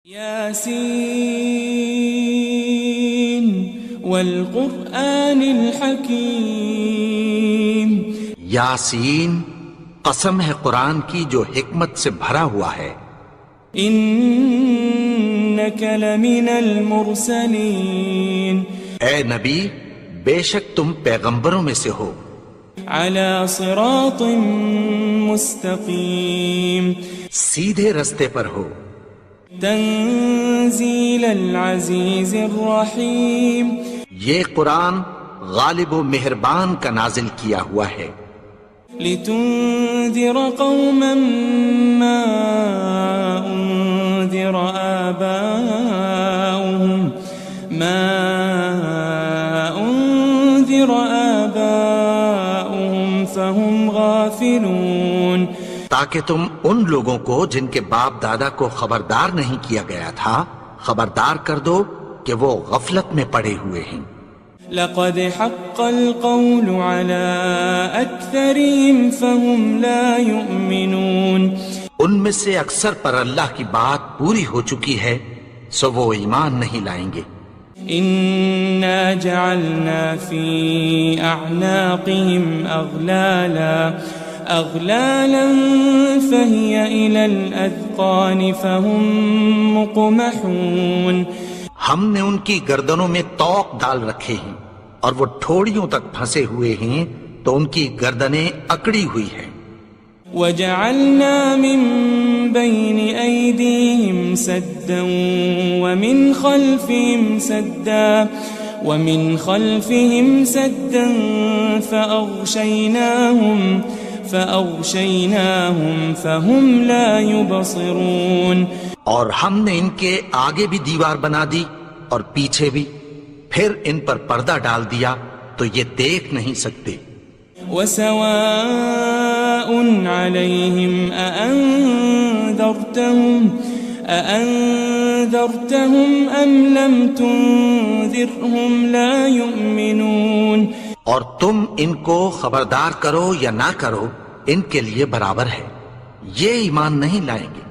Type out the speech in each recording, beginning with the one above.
یاسین والقرآن الحکیم، یاسین قسم ہے قرآن کی جو حکمت سے بھرا ہوا ہے۔ انک لمن المرسلین، اے نبی بے شک تم پیغمبروں میں سے ہو۔ علی صراط مستقیم، سیدھے رستے پر ہو۔ تنزیل العزیز الرحیم، یہ قرآن غالب و مہربان کا نازل کیا ہوا ہے۔ لتنذر قوما ما انذر آباؤهم فهم غافلون، تاکہ تم ان لوگوں کو جن کے باپ دادا کو خبردار نہیں کیا گیا تھا خبردار کر دو کہ وہ غفلت میں پڑے ہوئے ہیں۔ لقد حق القول على أكثرهم فهم لا يؤمنون، ان میں سے اکثر پر اللہ کی بات پوری ہو چکی ہے سو وہ ایمان نہیں لائیں گے۔ إنا جعلنا في أعناقهم أغلالا فهي إلى الأذقان فهم مقمحون، ہم نے ان کی گردنوں میں طوق ڈال رکھے ہیں اور وہ ٹھوڑیوں تک پھنسے ہوئے ہیں تو ان کی گردنیں اکڑی ہوئی ہیں۔ وجعلنا من بين أيديهم سدا ومن خلفهم سدا فأغشيناهم فهم لا يبصرون، اور ہم نے ان کے آگے بھی دیوار بنا دی اور پیچھے بھی، پھر ان پر پردہ ڈال دیا تو یہ دیکھ نہیں سکتے۔ وسواء عليهم أأنذرتهم أم لم تنذرهم لا يؤمنون، اور تم ان کو خبردار کرو یا نہ کرو ان کے لیے برابر ہے، یہ ایمان نہیں لائیں گے۔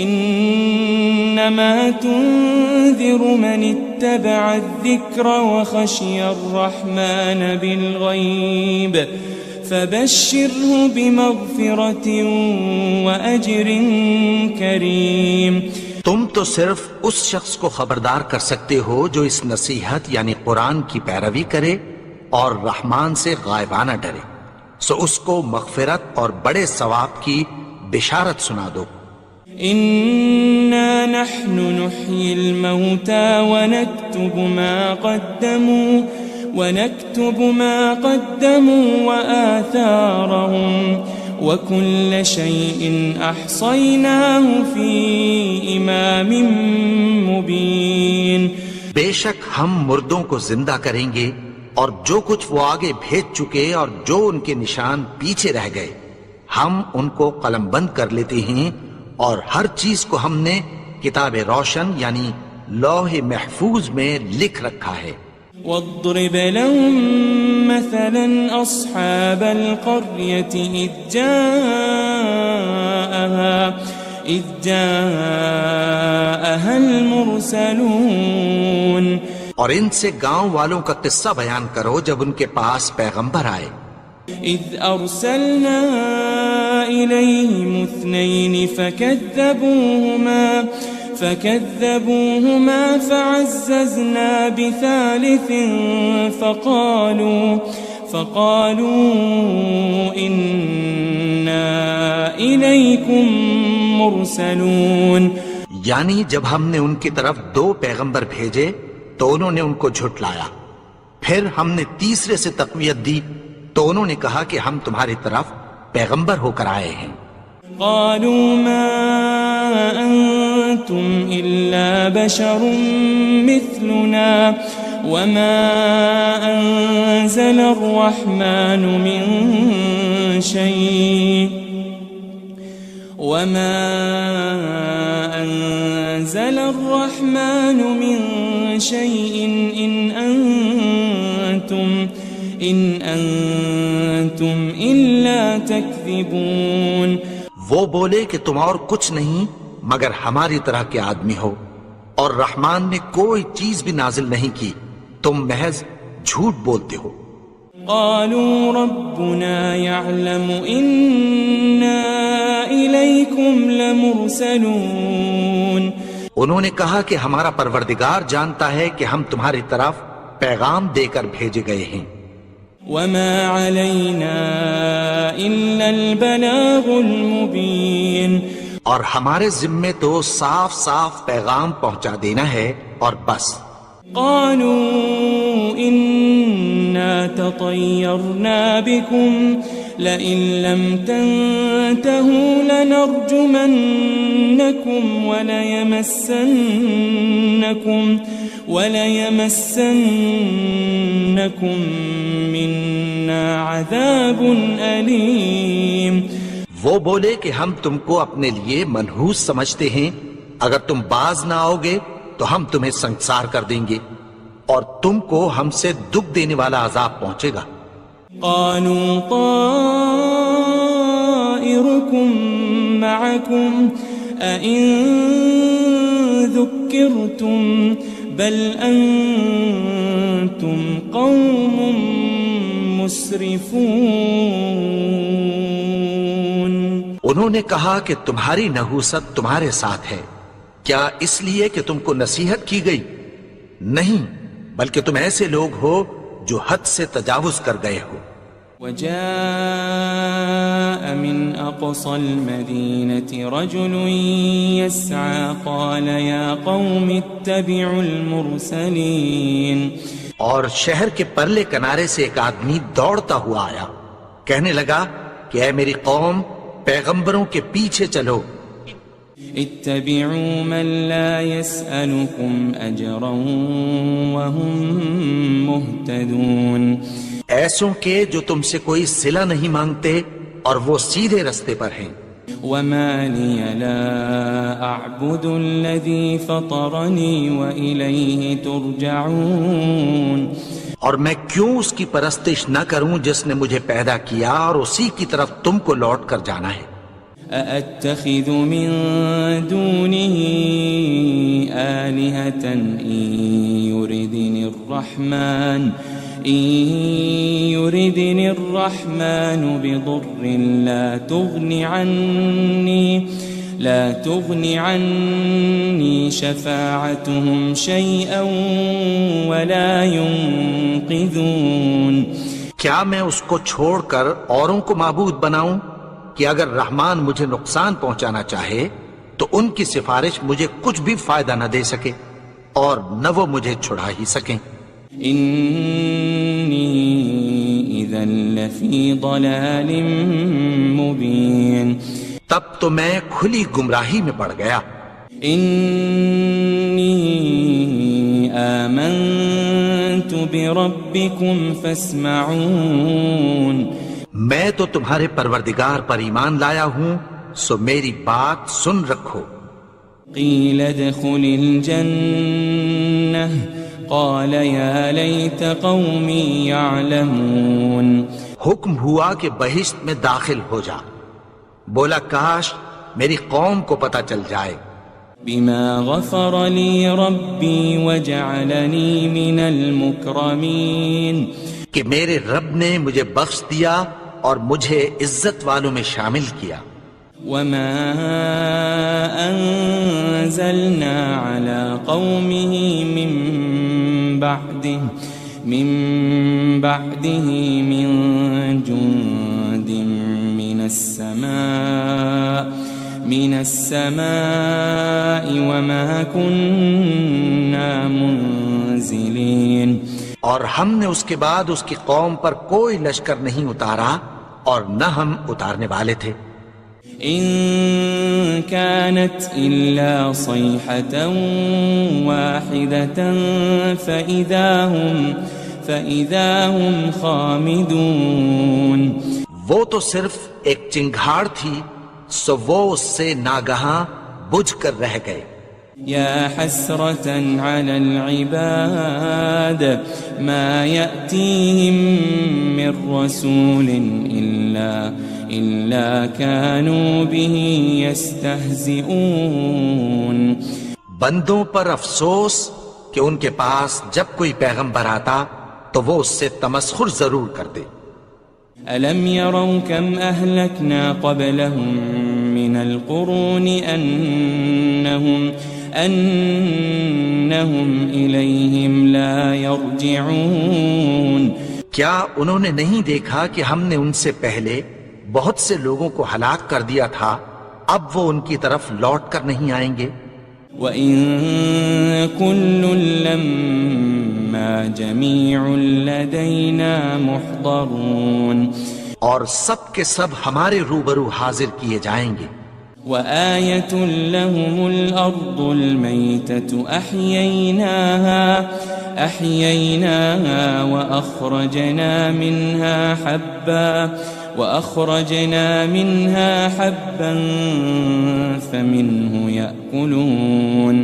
انما تنذر من اتبع الذکر وخشی الرحمن بالغیب فبشره بمغفرة واجر کریم، تم تو صرف اس شخص کو خبردار کر سکتے ہو جو اس نصیحت یعنی قرآن کی پیروی کرے اور رحمان سے غائبانہ ڈرے، سو اس کو مغفرت اور بڑے ثواب کی بشارت سنا دو۔ إنا نحن نحيي الموتى ونكتب ما قدموا وآثارهم وكل شيء أحصيناه في إمام مبين، بے شک ہم مردوں کو زندہ کریں گے اور جو کچھ وہ آگے بھیج چکے اور جو ان کے نشان پیچھے رہ گئے ہم ان کو قلم بند کر لیتے ہیں، اور ہر چیز کو ہم نے کتاب روشن یعنی لوح محفوظ میں لکھ رکھا ہے۔ واضرب لهم مثلا أصحاب القرية إذ جاءها المرسلون، اور ان سے گاؤں والوں کا قصہ بیان کرو جب ان کے پاس پیغمبر آئے۔ إذ أرسلنا إليهم 2 فكذبوهما فعززنا بثالث فقالوا إنا إليكم مرسلون، یعنی جب ہم نے ان کی طرف 2 پیغمبر بھیجے تو انہوں نے ان کو جھٹلایا، پھر ہم نے تیسرے سے تقویت دی تو انہوں نے کہا کہ ہم تمہاری طرف پیغمبر ہو کر آئے ہیں۔ قالوا ما أنتم إلا بشر مثلنا وما أنزل الرحمن من شيء إن أنتم إلا تكذبون، وہ بولے کہ تم اور کچھ نہیں مگر ہماری طرح کے آدمی ہو، اور رحمان نے کوئی چیز بھی نازل نہیں کی، تم محض جھوٹ بولتے ہو۔ قالوا ربنا يعلم إنا إليكم لمرسلون، انہوں نے کہا کہ ہمارا پروردگار جانتا ہے کہ ہم تمہاری طرف پیغام دے کر بھیجے گئے ہیں۔ وما علينا إلا البلاغ المبين، اور ہمارے ذمے تو صاف صاف پیغام پہنچا دینا ہے اور بس۔ قالوا إنا تطيرنا بكم لئن لم تنتهوا لنرجمنكم وليمسنكم منا عذاب أليم۔ وہ بولے کہ ہم تم کو اپنے لیے منحوس سمجھتے ہیں، اگر تم باز نہ آؤ گے تو ہم تمہیں سنسار کر دیں گے اور تم کو ہم سے دکھ دینے والا عذاب پہنچے گا۔ قالوا طائركم معكم أئن ذكرتم بل أنتم قوم مسرفون۔ انہوں نے کہا کہ تمہاری نحوست تمہارے ساتھ ہے، کیا اس لیے کہ تم کو نصیحت کی گئی؟ نہیں، بلکہ تم ایسے لوگ ہو جو حد سے تجاوز کر گئے ہو۔ وجاء من أقصى المدينة رجل يسعى قال يا قوم اتبعوا المرسلين۔ اور شہر کے پرلے کنارے سے ایک آدمی دوڑتا ہوا آیا، کہنے لگا کہ اے میری قوم، پیغمبروں کے پیچھے چلو۔ اتبعوا من لا يسألكم أجرا وهم مهتدون، ایسوں کے جو تم سے کوئی صلہ نہیں مانگتے اور وہ سیدھے رستے پر ہیں۔ وما لي لا أعبد الذي فطرني وإليه ترجعون، اور میں کیوں اس کی پرستش نہ کروں جس نے مجھے پیدا کیا اور اسی کی طرف تم کو لوٹ کر جانا ہے۔ أأتخذ من دونه آلهة إن يردني الرحمن بضر لا تغن عني شفاعتهم شيئا ولا ينقذون۔ کیا میں اس کو چھوڑ کر اوروں کو معبود بناؤں کہ اگر رحمان مجھے نقصان پہنچانا چاہے تو ان کی سفارش مجھے کچھ بھی فائدہ نہ دے سکے اور نہ وہ مجھے چھڑا ہی سکیں۔ إني إذا لفي ضلال مبين، تب تو میں کھلی گمراہی میں پڑ گیا۔ إني آمنت بربكم فاسمعون، میں تو تمہارے پروردگار پر ایمان لایا ہوں، سو میری بات سن رکھو۔ قيل ادخل الجنة قال يا ليت قومي يعلمون، حکم ہوا کہ بہشت میں داخل ہو جا، بولا کاش میری قوم کو پتہ چل جائے۔ بما غفر لي ربي وجعلني من المكرمين، کہ میرے رب نے مجھے بخش دیا اور مجھے عزت والوں میں شامل کیا۔ وما أنزلنا على قومه من بعده من جند من السماء وما كنا منزلين، اور ہم نے اس کے بعد اس کی قوم پر کوئی لشکر نہیں اتارا اور نہ ہم اتارنے والے تھے۔ إن كانت إلا صيحة واحدة فإذا هم خامدون، وہ تو صرف ایک چنگھاڑ تھی، سو وہ اس سے ناگہاں بجھ کر رہ گئے۔ يا حسرة على العباد ما يأتيهم من رسول إلا كانوا به يستهزئون بندوں پر افسوس کہ ان کے پاس جب کوئی پیغمبر آتا تو وہ اس سے تمسخر ضرور کرتے. ألم يروا كم أهلكنا قبلهم من القرون أنهم إليهم لا يرجعون کیا انہوں نے نہیں دیکھا کہ ہم نے ان سے پہلے بہت سے لوگوں کو ہلاک کر دیا تھا، اب وہ ان کی طرف لوٹ کر نہیں آئیں گے. وَإِن كُلٌّ لَمَّا جَمِيعٌ لَدَيْنَا مُحْضَرُونَ اور سب کے سب ہمارے روبرو حاضر کیے جائیں گے. وَآيَةٌ لَهُمُ الْأَرْضُ الْمَيْتَةُ أَحْيَيْنَاهَا وَأَخْرَجْنَا مِنْهَا حَبًّا فَمِنْهُ يَأْكُلُونَ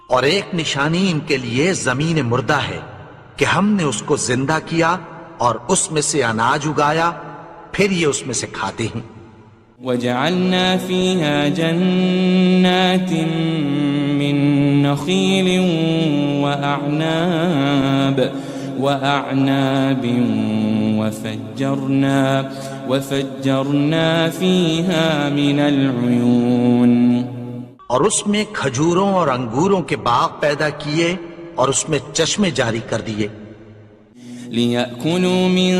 اور ایک نشانی ان کے لیے زمین مردہ ہے کہ ہم نے اس کو زندہ کیا اور اس میں سے اناج اگایا، پھر یہ اس میں سے کھاتے ہیں. وَجَعَلْنَا فِيهَا جَنَّاتٍ مِّن نَخِيلٍ وَأَعْنَابٍ وَفَجَّرْنَا فِيهَا مِنَ الْعُيُونِ اور اس میں کھجوروں اور انگوروں کے باغ پیدا کیے اور اس میں چشمے جاری کر دیے. لِيَأْكُلُوا مِن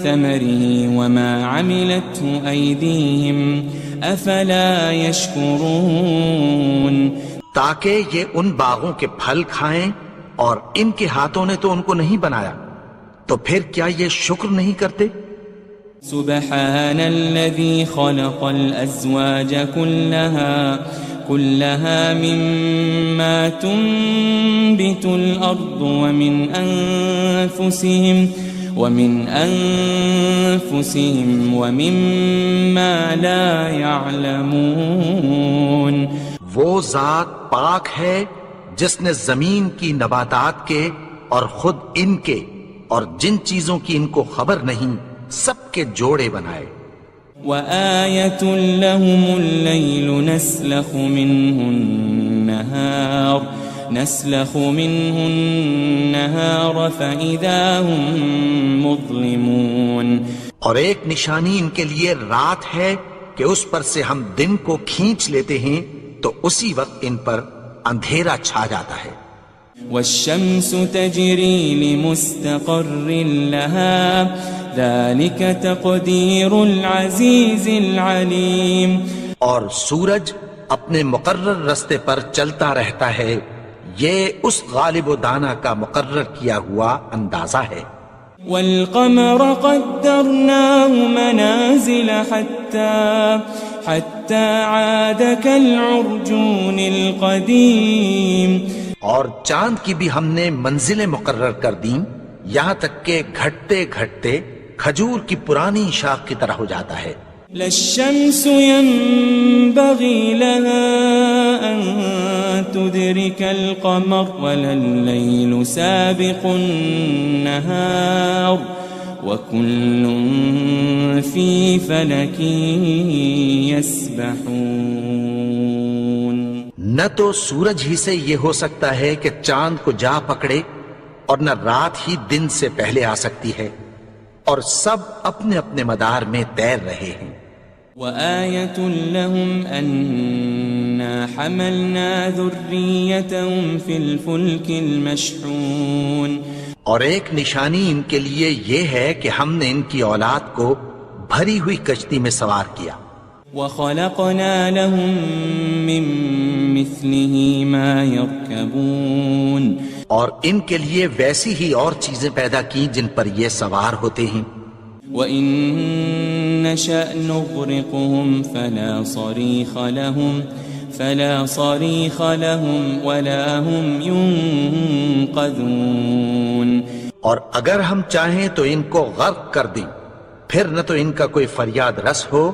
ثَمَرِهِ وَمَا عَمِلَتْهُ أَيْدِيهِمْ أَفَلَا يَشْكُرُونَ تاکہ یہ ان باغوں کے پھل کھائیں اور ان کے ہاتھوں نے تو ان کو نہیں بنایا، تو پھر کیا یہ شکر نہیں کرتے؟ سبحان الذي خلق الأزواج كلها مما تنبت الأرض ومن أنفسهم ومما لا يعلمون وہ ذات پاک ہے جس نے زمین کی نباتات کے اور خود ان کے اور جن چیزوں کی ان کو خبر نہیں سب کے جوڑے بنائے. وَآيَةٌ لَهُمُ اللَّيْلُ نَسْلَخُ مِنْهُ النَّهَارَ فَإِذَا هُمْ مُظْلِمُونَ اور ایک نشانی ان کے لیے رات ہے کہ اس پر سے ہم دن کو کھینچ لیتے ہیں تو اسی وقت ان پر اندھیرا چھا جاتا ہے. وَالشَّمْسُ تَجْرِي لِمُسْتَقَرٍّ لَهَا ذَلِكَ تَقْدِيرُ الْعَزِيزِ الْعَلِيمِ اور سورج اپنے مقرر رستے پر چلتا رہتا ہے، یہ اس غالب و دانا کا مقرر کیا ہوا اندازہ ہے. وَالْقَمَرَ قَدَّرْنَاهُ مَنَازِلَ حَتَّى عَادَ كَالْعُرْجُونِ الْقَدِيمِ اور چاند کی بھی ہم نے منزلیں مقرر کر دیں، یہاں تک کہ گھٹتے گھٹتے کھجور کی پرانی شاخ کی طرح ہو جاتا ہے. لَلشَّمْسُ يَنبَغِي لَهَا أَن تُدْرِكَ الْقَمَرَ وَلَا اللَّيْلُ سَابِقُ النَّهَارِ وَكُلٌّ فِي فَلَكٍ يَسْبَحُونَ نہ تو سورج ہی سے یہ ہو سکتا ہے کہ چاند کو جا پکڑے اور نہ رات ہی دن سے پہلے آ سکتی ہے، اور سب اپنے اپنے مدار میں تیر رہے ہیں. وَآيَةٌ لَهُمْ أَنَّا حَمَلْنَا ذُرِّيَّتَهُمْ فِي الْفُلْكِ الْمَشْحُونِ اور ایک نشانی ان کے لیے یہ ہے کہ ہم نے ان کی اولاد کو بھری ہوئی کشتی میں سوار کیا. وَخَلَقْنَا لَهُم مِّن مِّثْلِهِ مَا يَرْكَبُونَ اور ان کے لیے ویسی ہی اور چیزیں پیدا کی جن پر یہ سوار ہوتے ہیں. وَإِن نَّشَأْ نُغْرِقْهُمْ فَلَا صَرِيخَ لَهُمْ وَلَا هُمْ يُنقَذُونَ اور اگر ہم چاہیں تو ان کو غرق کر دیں، پھر نہ تو ان کا کوئی فریاد رس ہو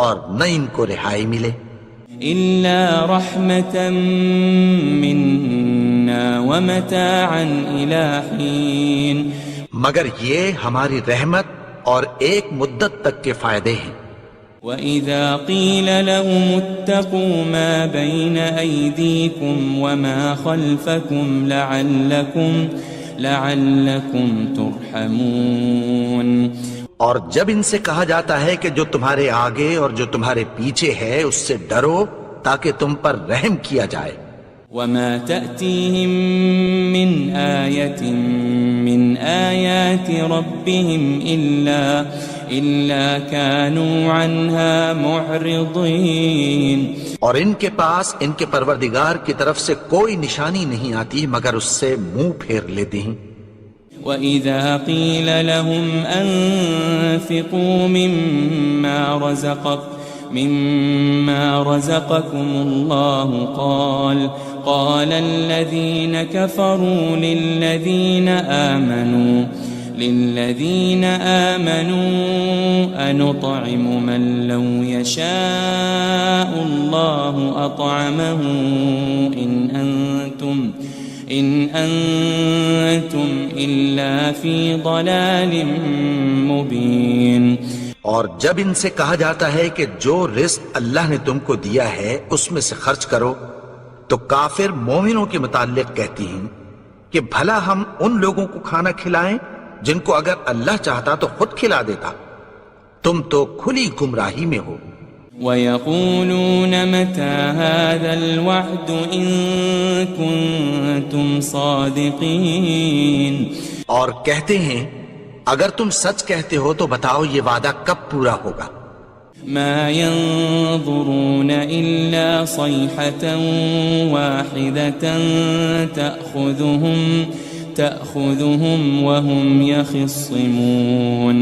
اور نہ ان کو رہائی ملے. إِلَّا رَحْمَةً مِّنَّا وَمَتَاعًا إِلَىٰ حِينٍ مگر یہ ہماری رحمت اور ایک مدت تک کے فائدے ہیں. وَإِذَا قِيلَ لَهُمُ اتَّقُوا مَا بَيْنَ أَيْدِيكُمْ وَمَا خَلْفَكُمْ لَعَلَّكُمْ تُرْحَمُونَ اور جب ان سے کہا جاتا ہے کہ جو تمہارے آگے اور جو تمہارے پیچھے ہے اس سے ڈرو تاکہ تم پر رحم کیا جائے. وَمَا تَأْتِيهِم مِّنْ آيَةٍ مِّنْ آيَاتِ رَبِّهِمْ إِلَّا كَانُوا عَنْهَا مُعْرِضِينَ. اور ان کے پاس ان کے پروردگار کی طرف سے کوئی نشانی نہیں آتی مگر اس سے منہ پھیر لیتے ہیں. وَإِذَا قِيلَ لَهُمْ أَنفِقُوا مِمَّا رَزَقَكُمُ اللَّهُ قَالَ الَّذِينَ كَفَرُوا لِلَّذِينَ آمَنُوا أَنُطْعِمُ مَن لَّوْ يَشَاءُ اللَّهُ أَطْعَمَهُ إِنْ أَنْتُمْ إِلَّا فِي ضَلَالٍ مُبِينٍ. اور جب ان سے کہا جاتا ہے کہ جو رزق اللہ نے تم کو دیا ہے اس میں سے خرچ کرو تو کافر مومنوں کے متعلق کہتی ہیں کہ بھلا ہم ان لوگوں کو کھانا کھلائیں جن کو اگر اللہ چاہتا تو خود کھلا دیتا. تم تو کھلی گمراہی میں ہو. وَيَقُولُونَ مَتَى هَذَا الْوَعْدُ إِن كُنتُمْ صَادِقِينَ. اور کہتے ہیں اگر تم سچ کہتے ہو تو بتاؤ یہ وعدہ کب پورا ہوگا. مَا يَنظُرُونَ إِلَّا صَيْحَةً وَاحِدَةً تَأْخُذُهُمْ وَهُمْ يَخِصِّمُونَ.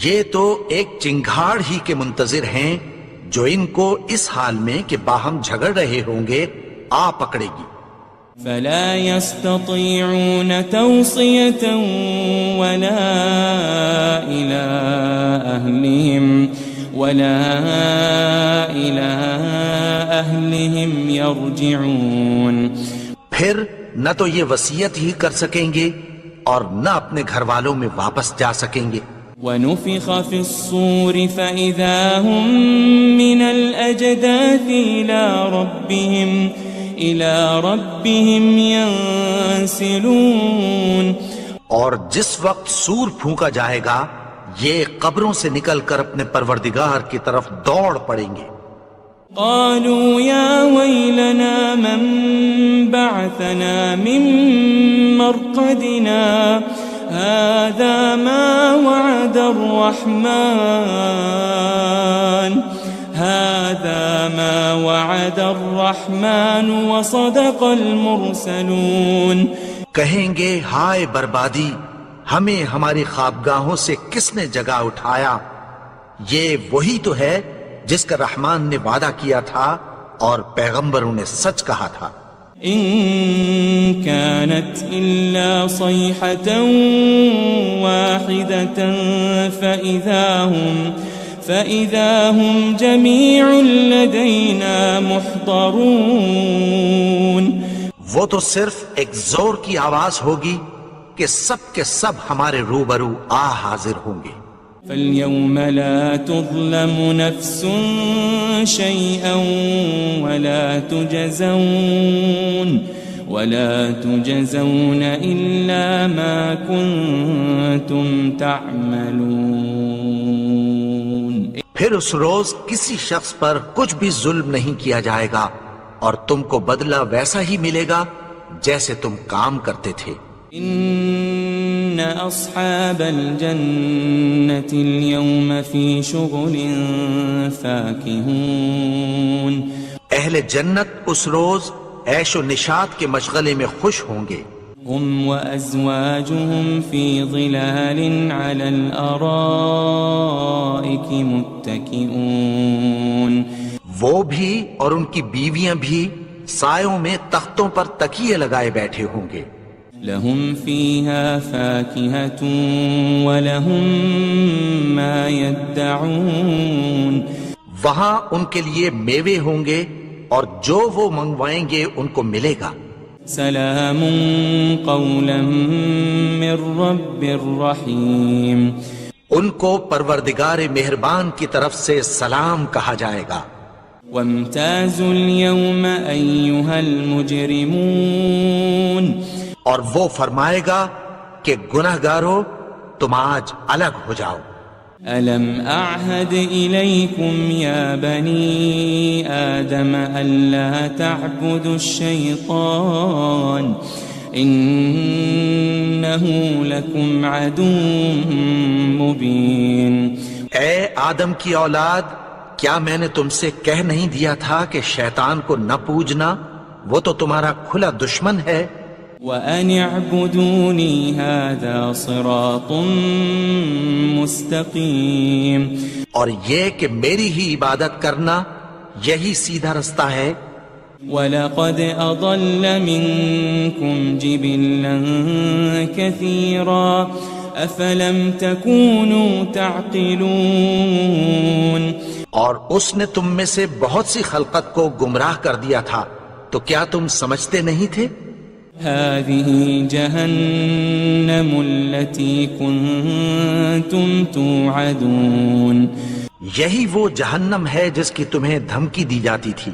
یہ تو ایک چنگھاڑ ہی کے منتظر ہیں جو ان کو اس حال میں کہ باہم جھگڑ رہے ہوں گے آ پکڑے گی. فَلَا يَسْتَطِيعُونَ تَوْصِيَةً وَلَا إِلَىٰ أَهْلِهِمْ يَرْجِعُونَ. پھر نہ تو یہ وصیت ہی کر سکیں گے اور نہ اپنے گھر والوں میں واپس جا سکیں گے. وَنُفِخَ فِي الصُّورِ فَإِذَا هُم مِّنَ الْأَجْدَاثِ إِلَىٰ رَبِّهِمْ يَنسِلُونَ. اور جس وقت سور پھونکا جائے گا یہ قبروں سے نکل کر اپنے پروردگار کی طرف دوڑ پڑیں گے. قالوا يا ويلنا من بعثنا من مرقدنا هذا ما وعد الرحمن وصدق المرسلون. کہیں گے ہائے بربادی، ہمیں ہماری خوابگاہوں سے کس نے جگا اٹھایا. یہ وہی تو ہے جس کا رحمان نے وعدہ کیا تھا اور پیغمبروں نے سچ کہا تھا. ان كانت الا صيحة واحدة فإذا هم جميع لدينا محضرون. وہ تو صرف ایک زور کی آواز ہوگی کہ سب کے سب ہمارے روبرو آ حاضر ہوں گے. فَالْيَوْمَ لَا تُظْلَمُ نَفْسٌ شَيْئًا وَلَا تُجَزَوْنَ إِلَّا مَا كُنتُمْ تَعْمَلُونَ. پھر اس روز کسی شخص پر کچھ بھی ظلم نہیں کیا جائے گا اور تم کو بدلہ ویسا ہی ملے گا جیسے تم کام کرتے تھے. ان اصحاب الجنة اليوم في شغل فاكهون. اہل جنت اس روز عیش و نشاط کے مشغلے میں خوش ہوں گے. هم وازواجهم في ظلال على الارائك متكئون. وہ بھی اور ان کی بیویاں بھی سایوں میں تختوں پر تکیے لگائے بیٹھے ہوں گے. لهم فيها فاكهة ولهم ما يدعون. وہاں ان کے لیے میوے ہوں گے اور جو وہ منگوائیں گے ان کو ملے گا. سلام قولا من رب رحیم. ان کو پروردگار مہربان کی طرف سے سلام کہا جائے گا۔ وامتازوا اليوم أيها المجرمون، اور وہ فرمائے گا کہ گنہگارو تم آج الگ ہو جاؤ۔ ألم أعهد إليكم يا بني آدم ألا تعبدوا الشيطان إنه لكم عدو مبين۔ اے آدم کی اولاد، کیا میں نے تم سے کہہ نہیں دیا تھا کہ شیطان کو نہ پوجنا، وہ تو تمہارا کھلا دشمن ہے۔ وَأَنِ اعْبُدُونِي هَذَا صِرَاطٌ مُسْتَقِيمٌ، اور یہ کہ میری ہی عبادت کرنا یہی سیدھا رستہ ہے۔ وَلَقَدْ أَضَلَّ مِنكُمْ جِبِلًّا كَثِيرًا أَفَلَمْ تَكُونُوا تَعْقِلُونَ، اور اس نے تم میں سے بہت سی خلقت کو گمراہ کر دیا تھا، تو کیا تم سمجھتے نہیں تھے؟ هذه جهنم التي كنتم توعدون، یہی وہ جہنم ہے جس کی تمہیں دھمکی دی جاتی تھی۔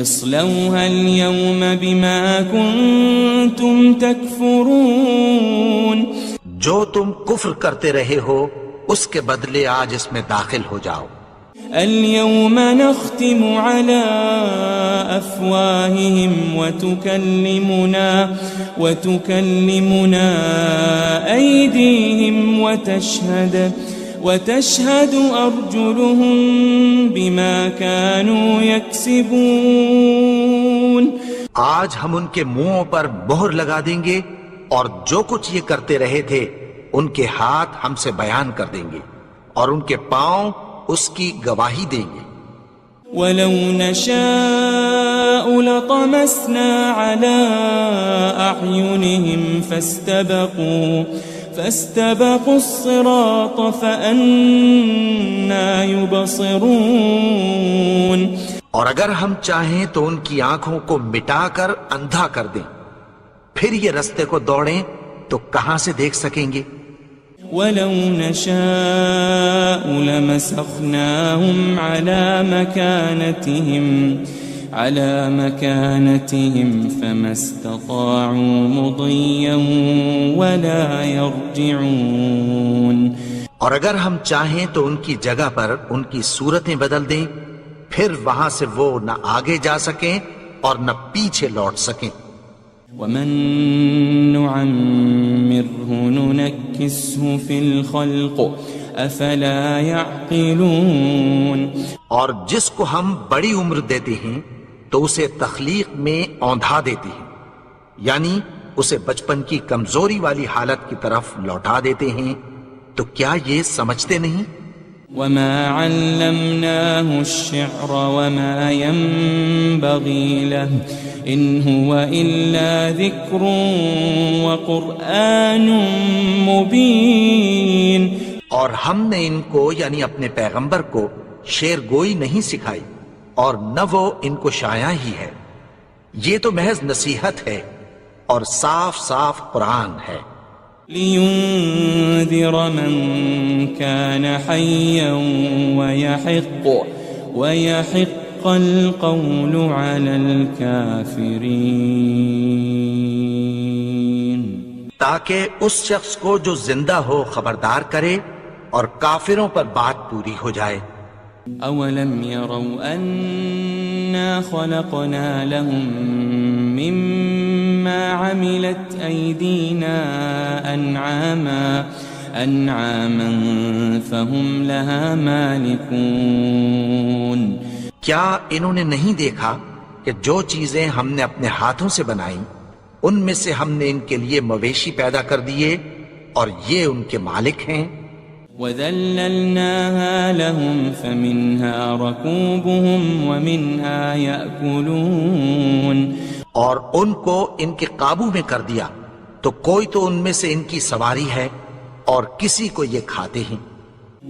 اصلوها اليوم بما كنتم تكفرون، جو تم کفر کرتے رہے ہو اس کے بدلے آج اس میں داخل ہو جاؤ۔ اليوم نختم على أفواههم وتكلمنا أيديهم وتشهد أرجلهم بما كانوا يكسبون، آج ہم ان کے منہوں پر مہر لگا دیں گے، اور جو کچھ یہ کرتے رہے تھے ان کے ہاتھ ہم سے بیان کر دیں گے، اور ان کے پاؤں اس کی گواہی دیں گے۔ وَلَوْ نَشَاءُ لَطَمَسْنَا عَلَىٰ أَعْيُنِهِمْ فَاسْتَبَقُوا الصِّرَاطَ فَأَنَّىٰ يُبْصِرُونَ، اور اگر ہم چاہیں تو ان کی آنکھوں کو مٹا کر اندھا کر دیں، پھر یہ رستے کو دوڑیں تو کہاں سے دیکھ سکیں گے؟ وَلَوْ نَشَاءُ لَمَسَخْنَاهُمْ عَلَى مَكَانَتِهِمْ فَمَا اسْتَطَاعُوا مُضِيًّا وَلَا يَرْجِعُونَ، اور اگر ہم چاہیں تو ان کی جگہ پر ان کی صورتیں بدل دیں، پھر وہاں سے وہ نہ آگے جا سکیں اور نہ پیچھے لوٹ سکیں۔ وَمَن نُعَمِّرْهُ نُنَكِّسْهُ فِي الْخَلْقِ أَفَلَا يَعْقِلُونَ، اور جس کو ہم بڑی عمر دیتے ہیں تو اسے تخلیق میں اوندھا دیتے ہیں، یعنی اسے بچپن کی کمزوری والی حالت کی طرف لوٹا دیتے ہیں، تو کیا یہ سمجھتے نہیں؟ وَمَا عَلَّمْنَاهُ الشِّعْرَ وَمَا يَنبَغِي لَهُ إِنْ هُوَ إِلَّا ذِكْرٌ وَقُرْآنٌ مُبِينٌ، اور ہم نے ان کو یعنی اپنے پیغمبر کو شعر گوئی نہیں سکھائی، اور نہ وہ ان کو شایع ہی ہے، یہ تو محض نصیحت ہے اور صاف صاف قرآن ہے۔ لِيُنذِرَ مَن كَانَ حَيًّا وَيَحِقَّ الْقَوْلُ عَلَى الْكَافِرِينَ، تاکہ اس شخص کو جو زندہ ہو خبردار کرے اور کافروں پر بات پوری ہو جائے۔ أَوَلَمْ يَرَوْا أَنَّا خَلَقْنَا لَهُم مِّمَّا عَمِلَتْ أَيْدِينَا أَنْعَامًا فَهُمْ لَهَا مَالِكُونَ، کیا انہوں نے نہیں دیکھا کہ جو چیزیں ہم نے اپنے ہاتھوں سے بنائیں ان میں سے ہم نے ان کے لیے مویشی پیدا کر دیے اور یہ ان کے مالک ہیں۔ وَذَلَّلْنَاهَا لَهُمْ فَمِنْهَا رَكُوبُهُمْ وَمِنْهَا يَأْكُلُونَ، اور ان کو ان کے قابو میں کر دیا، تو کوئی تو ان میں سے ان کی سواری ہے اور کسی کو یہ کھاتے ہیں۔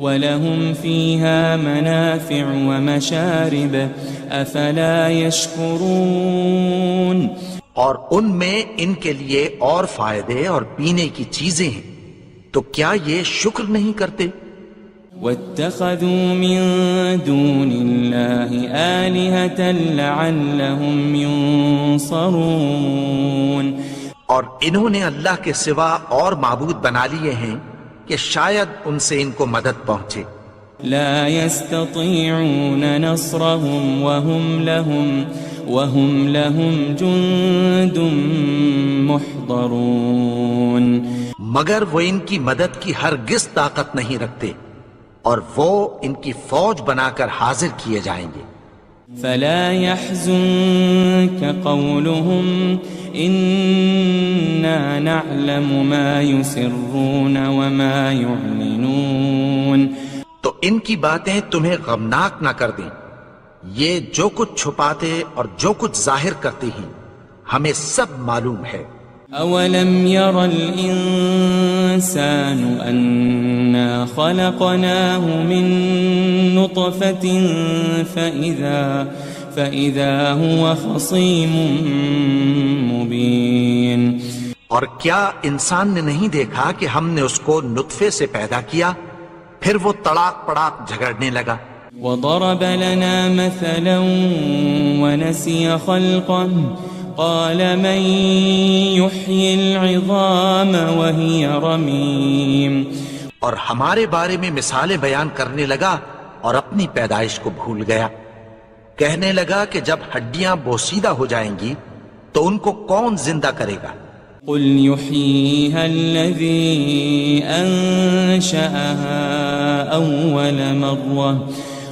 وَلَهُمْ فِيهَا مَنَافِعُ وَمَشَارِبُ أَفَلَا يَشْكُرُونَ، اور ان میں ان کے لیے اور فائدے اور پینے کی چیزیں ہیں، تو کیا یہ شکر نہیں کرتے؟ واتخذوا من دون الله آلهة لعلهم ينصرون. اور انہوں نے اللہ کے سوا اور معبود بنا لیے ہیں کہ شاید ان سے ان کو مدد پہنچے. لا يستطيعون نصرهم وهم لهم جند محضرون. مگر وہ ان کی مدد کی ہرگز طاقت نہیں رکھتے اور وہ ان کی فوج بنا کر حاضر کیے جائیں گے. فلا يحزنك قولهم إنا نعلم ما يسرون وما يعلنون. تو ان کی باتیں تمہیں غمناک نہ کر دیں. یہ جو کچھ چھپاتے اور جو کچھ ظاہر کرتے ہیں ہمیں سب معلوم ہے. أولم ير الإنسان أنا خلقناه من نطفة فإذا هو خصيم مبين. اور کیا انسان نے نہیں دیکھا کہ ہم نے اس کو نطفے سے پیدا کیا پھر وہ تڑاک پڑاک جھگڑنے لگا. وضرب لنا مثلا ونسي خلقه قال من يحيي العظام وهي رميم. اور ہمارے بارے میں مثالیں بیان کرنے لگا اور اپنی پیدائش کو بھول گیا. کہنے لگا کہ جب ہڈیاں بوسیدہ ہو جائیں گی تو ان کو کون زندہ کرے گا. قل يحييها الذي أنشأها أول مرة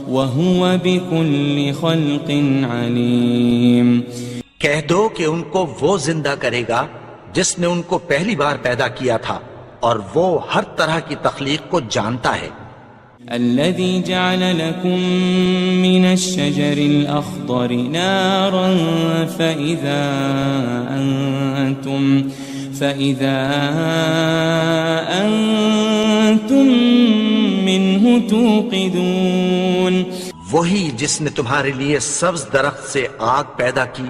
وهو بكل خلق عليم. کہہ دو کہ ان کو وہ زندہ کرے گا جس نے ان کو پہلی بار پیدا کیا تھا اور وہ ہر طرح کی تخلیق کو جانتا ہے. الذي جعل لكم من الشجر الأخضر نارا فإذا أنتم منه توقدون. وہی جس نے تمہارے لیے سبز درخت سے آگ پیدا کی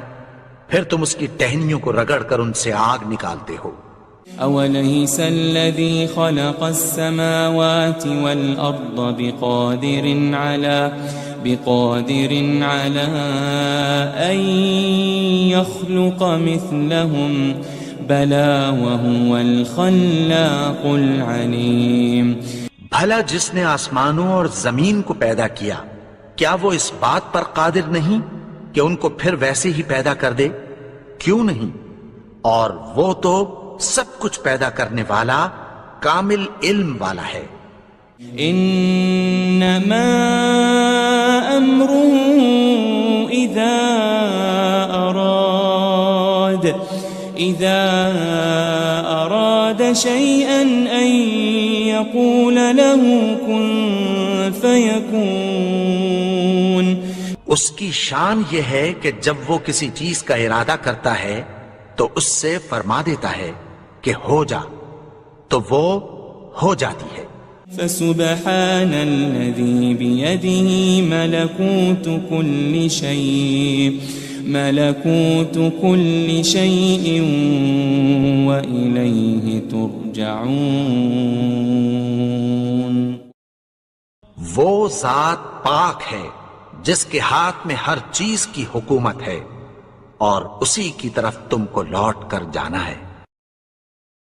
پھر تم اس کی ٹہنیوں کو رگڑ کر ان سے آگ نکالتے ہو. أوليس الذي خلق السماوات والأرض بقادر على أن يخلق مثلهم بلى وهو الخلاق العليم. بھلا جس نے آسمانوں اور زمین کو پیدا کیا کیا وہ اس بات پر قادر نہیں کہ ان کو پھر ویسے ہی پیدا کر دے؟ کیوں نہیں؟ اور وہ تو سب کچھ پیدا کرنے والا کامل علم والا ہے. انما امره اذا اراد شيئا ان يقول له كن فيكون. اس کی شان یہ ہے کہ جب وہ کسی چیز کا ارادہ کرتا ہے تو اس سے فرما دیتا ہے کہ ہو جا تو وہ ہو جاتی ہے. فسبحان الذي بيده ملكوت كل شيء وإليه ترجعون. وہ ذات پاک ہے جس کے ہاتھ میں ہر چیز کی حکومت ہے اور اسی کی طرف تم کو لوٹ کر جانا ہے.